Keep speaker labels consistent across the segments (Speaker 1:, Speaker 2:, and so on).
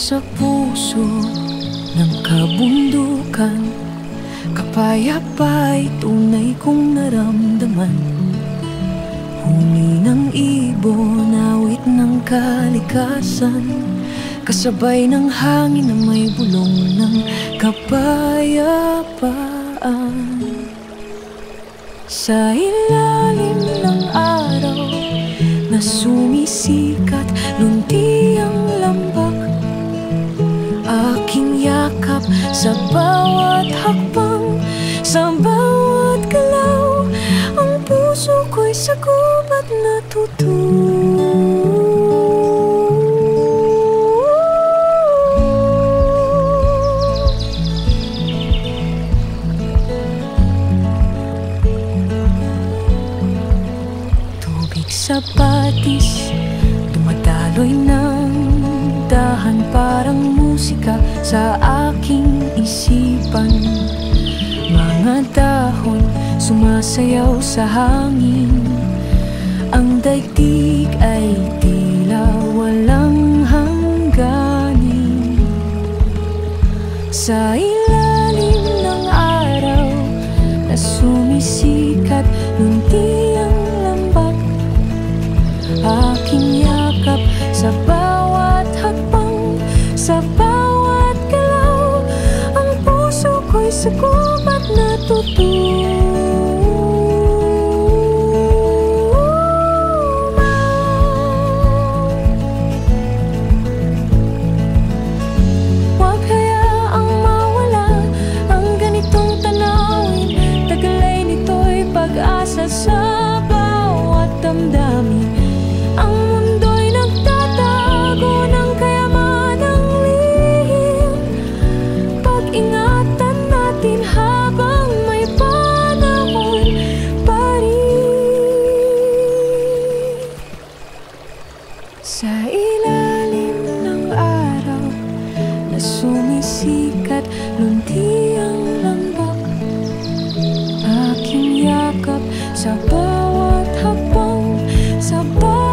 Speaker 1: sa puso ng kabundukan, kapayapa'y tunay kong naramdaman. Huni ng ibon, awit ng kalikasan, kasabay ng hangin na may bulong ng kapayapaan. Sa ilalim ng araw na sumisikat, lunti ang lambak, aking yakap sa bawat hakbang, sa bawat galaw. Ang puso ko'y sakop at natutuwa. Sa patis, dumadaloy ng dahan, parang musika sa aking isipan. Mga dahon sumasayaw sa hangin, ang daigdig ay tila walang hangganin. Sa ilalim ng araw na sumisikat, lunti ang lambak, aking yakap sa bawat hakbang, sa bawat galaw. Ang puso ko'y sakop at natutuwa. Huwag hayaang mawala ang ganitong tanawin, taglay nito'y pag-asa sa bawat damdamin. Ang mundo'y nagtatago ng kayamanang lihim, pag-ingatan natin habang may panahon pa rin. Sa ilalim ng araw na sumisikat, lunti ang lambak, aking yakap sa bawat hakbang, sa bawat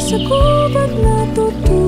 Speaker 1: sa gubat na tutuwa.